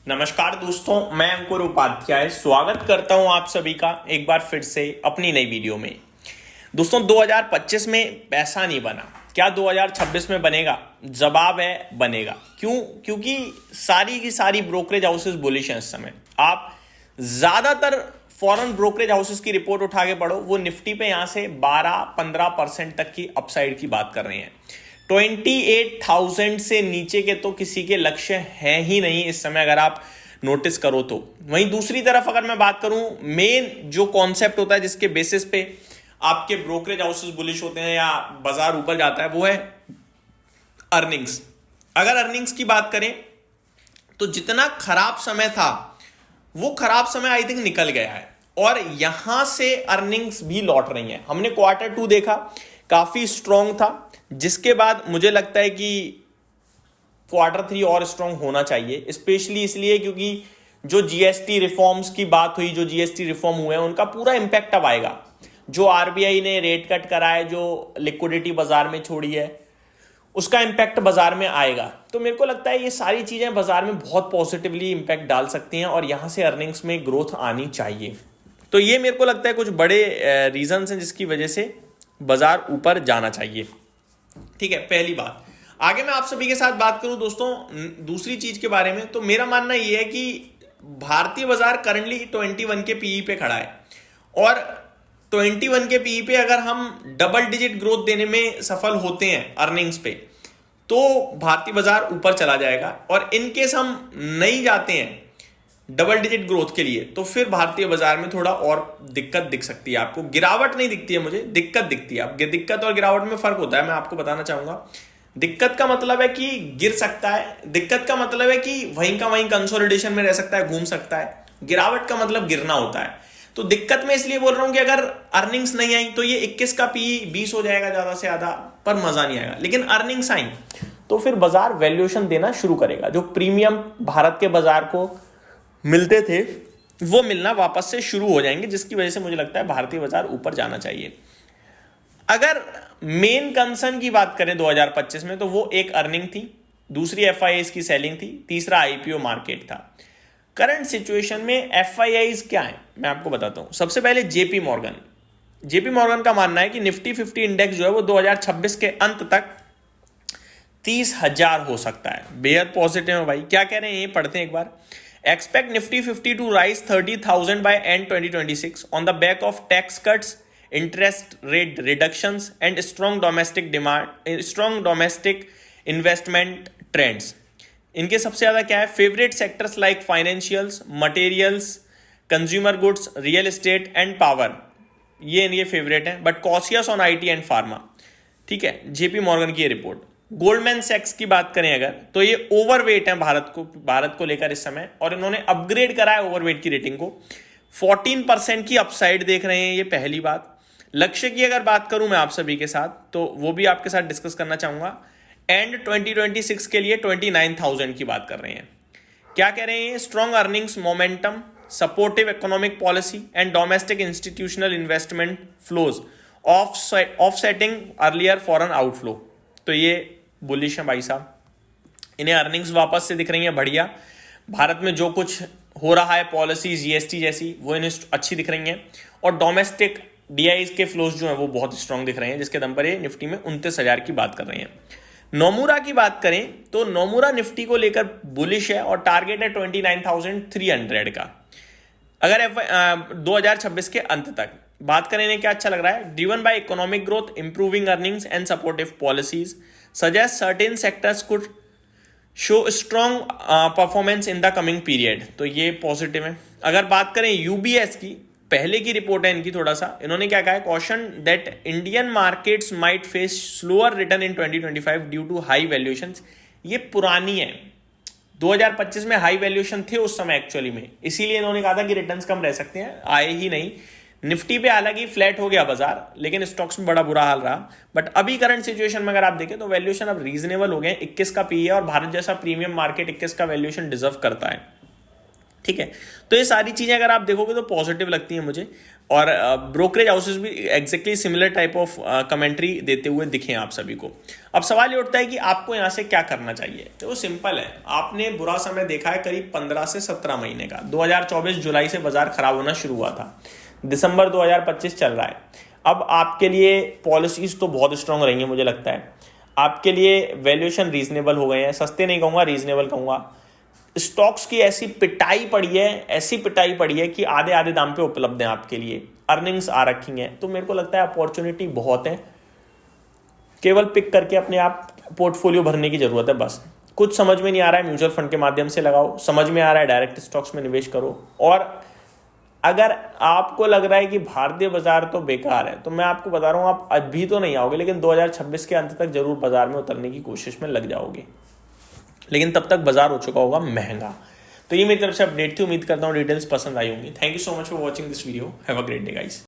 नमस्कार दोस्तों, मैं अंकुर उपाध्याय स्वागत करता हूं आप सभी का एक बार फिर से अपनी नई वीडियो में। दोस्तों 2025 में पैसा नहीं बना, क्या 2026 में बनेगा? जवाब है बनेगा। क्यों? क्योंकि सारी की सारी ब्रोकरेज हाउसेस बुलिश हैं इस समय। आप ज्यादातर फॉरेन ब्रोकरेज हाउसेस की रिपोर्ट उठा के पढ़ो, वो निफ्टी पे यहां से 12-15% तक की अपसाइड की बात कर रहे हैं। 28,000 से नीचे के तो किसी के लक्ष्य हैं ही नहीं इस समय, अगर आप नोटिस करो तो। वहीं दूसरी तरफ अगर मैं बात करूं, मेन जो कॉन्सेप्ट होता है जिसके बेसिस पे आपके ब्रोकरेज हाउसेस बुलिश होते हैं या बाजार ऊपर जाता है, वो है अर्निंग्स। अगर अर्निंग्स की बात करें तो जितना खराब समय था वो खराब समय आई थिंक निकल गया है और यहां से अर्निंग्स भी लौट रही हैं। हमने Q2 देखा, काफी स्ट्रांग था, जिसके बाद मुझे लगता है कि Q3 और स्ट्रांग होना चाहिए, स्पेशली इसलिए क्योंकि जो जीएसटी रिफॉर्म्स की बात हुई, जो जीएसटी रिफॉर्म हुए हैं उनका पूरा इंपैक्ट अब आएगा। जो आरबीआई ने रेट कट करा है, जो लिक्विडिटी बाजार में छोड़ी है, उसका इंपैक्ट बाजार में आएगा। तो मेरे को लगता है ये सारी चीजें बाजार में बहुत पॉजिटिवली इंपैक्ट डाल सकती हैं और यहां से अर्निंग्स में ग्रोथ आनी चाहिए। तो ये मेरे को लगता है कुछ बड़े रीजंस हैं जिसकी वजह से बाजार ऊपर जाना चाहिए। ठीक है, पहली बात। आगे मैं आप सभी के साथ बात करूं दोस्तों दूसरी चीज के बारे में, तो मेरा मानना यह है कि भारतीय बाजार करंटली 21 के पीई पे खड़ा है और 21 के पीई पे अगर हम डबल डिजिट ग्रोथ देने में सफल होते हैं अर्निंग्स पे, तो भारतीय बाजार ऊपर चला जाएगा। और इनकेस हम नहीं जाते हैं डबल डिजिट ग्रोथ के लिए, तो फिर भारतीय बाजार में थोड़ा और दिक्कत दिख सकती है। आपको गिरावट नहीं दिखती है, मुझे दिक्कत दिखती है। अब दिक्कत और गिरावट में फर्क होता है, मैं आपको बताना चाहूंगा। दिक्कत का मतलब है कि गिर सकता है, दिक्कत का मतलब है कि वहीं का वहीं कंसोलिडेशन में रह सकता है, घूम सकता है। गिरावट का मतलब गिरना होता है। तो दिक्कत में इसलिए बोल रहा हूं कि अगर अर्निंग्स नहीं आई तो ये 21 का पी 20 हो जाएगा ज्यादा से ज्यादा, पर मजा नहीं आएगा। लेकिन अर्निंग्स आई तो फिर बाजार वैल्यूएशन देना शुरू करेगा। जो प्रीमियम भारत के बाजार को मिलते थे वो मिलना वापस से शुरू हो जाएंगे, जिसकी वजह से मुझे लगता है भारतीय बाजार ऊपर जाना चाहिए। अगर मेन कंसर्न की बात करें 2025 में, तो वो एक अर्निंग थी, दूसरी एफआईआईज की सेलिंग थी, तीसरा आईपीओ मार्केट था। करंट सिचुएशन में एफआईआईज क्या है मैं आपको बताता हूं। सबसे पहले जेपी मॉर्गन का मानना है कि निफ्टी 50 इंडेक्स जो है वो 2026 के अंत तक 30,000 हो सकता है। बेहद पॉजिटिव है भाई। क्या कह रहे हैं ये पढ़ते हैं एक बार। Expect Nifty 50 to rise 30,000 by end 2026 on the back of tax cuts, interest rate reductions, and strong domestic investment trends. इनके सबसे ज्यादा क्या है? Favourite sectors like financials, materials, consumer goods, real estate and power, ये इनके favourite हैं, but cautious on IT and pharma. ठीक है, जेपी मॉर्गन की ये रिपोर्ट। गोल्डमैन सैक्स की बात करें अगर, तो ये ओवरवेट है भारत को लेकर इस समय, और इन्होंने अपग्रेड करा है ओवरवेट की रेटिंग को। 14% की अपसाइड देख रहे हैं, ये पहली बात। लक्ष्य की अगर बात करूं मैं आप सभी के साथ, तो वो भी आपके साथ डिस्कस करना चाहूंगा। एंड 2026 के लिए 29,000 की बात कर रहे हैं। क्या कह रहे हैं? Strong earnings momentum, supportive economic policy and domestic institutional investment flows offsetting earlier foreign outflow. तो ये बुलिश है भाई साहब। इन्हें अर्निंग्स वापस से दिख रही हैं बढ़िया। भारत में जो कुछ हो रहा है पॉलिसी जीएसटी जैसी, वो इन्हें अच्छी दिख रही हैं। और डोमेस्टिक डीआईज के फ्लोज जो हैं वो बहुत स्ट्रांग दिख रहे हैं, जिसके दम पर ये निफ्टी में 29,000 की बात कर रहे हैं। नोमुरा की बात करें तो नोमुरा निफ्टी को लेकर बुलिश है और टारगेट है 29,300 का, अगर 2026 के अंत तक। बात करें इन्हें क्या अच्छा लग रहा है? Driven by economic growth, improving earnings and supportive policies suggest certain sectors could show strong performance in the coming period. तो ये पॉजिटिव है। अगर बात करें यूबीएस की, पहले की रिपोर्ट है इनकी, थोड़ा सा इन्होंने क्या कहा है? Caution that Indian markets might face slower return in 2025 due to high valuations. ये पुरानी है, 2025 में हाई वैल्यूएशन थे उस समय एक्चुअली में, इसीलिए इन्होंने कहा था कि रिटर्न्स कम रह सकते हैं, आए ही नहीं। निफ्टी पे हालांकि फ्लैट हो गया बाजार, लेकिन स्टॉक्स में बड़ा बुरा हाल रहा। बट अभी करंट सिचुएशन में अगर आप देखें तो वैल्यूएशन अब रीजनेबल हो गए, 21 का पी है, और भारत जैसा प्रीमियम मार्केट 21 का वैल्यूएशन डिजर्व करता है। ठीक है। तो ये सारी चीजें अगर आप देखोगे तो पॉजिटिव लगती हैं मुझे, और ब्रोकरेज हाउसेस भी exactly similar type of commentary देते हुए दिखे आप सभी को। अब सवाल ये उठता है कि आपको यहाँ से क्या करना चाहिए। तो वो सिंपल है, आपने बुरा समय देखा है करीब 15 से 17 महीने का। 2024 जुलाई से बाजार खराब होना शुरू हुआ था, दिसंबर 2025 चल रहा है। अब आपके लिए पॉलिसीज तो बहुत स्ट्रांग रहेंगी मुझे लगता है, आपके लिए वैल्यूएशन रीजनेबल हो गए हैं, सस्ते नहीं कहूँगा, रीजनेबल कहूँगा। स्टॉक्स की ऐसी पिटाई पड़ी है कि आधे आधे दाम पे उपलब्ध है आपके लिए, अर्निंग्स आ रखी हैं। तो मेरे को लगता है अपॉर्चुनिटी बहुत है, केवल पिक करके अपने आप पोर्टफोलियो भरने की जरूरत है बस। कुछ समझ में नहीं आ रहा है, म्यूचुअल फंड के माध्यम से लगाओ, समझ में आ रहा है डायरेक्ट स्टॉक्स में निवेश करो। और अगर आपको लग रहा है कि भारतीय बाजार तो बेकार है, तो मैं आपको बता रहा हूं, आप अभी तो नहीं आओगे, लेकिन 2026 के अंत तक जरूर बाजार में उतरने की कोशिश में लग जाओगे, लेकिन तब तक बाजार हो चुका होगा महंगा। तो ये मेरी तरफ से अपडेट थी, उम्मीद करता हूँ डिटेल्स पसंद आई होंगी। Thank you so much for watching this video, have a great day guys.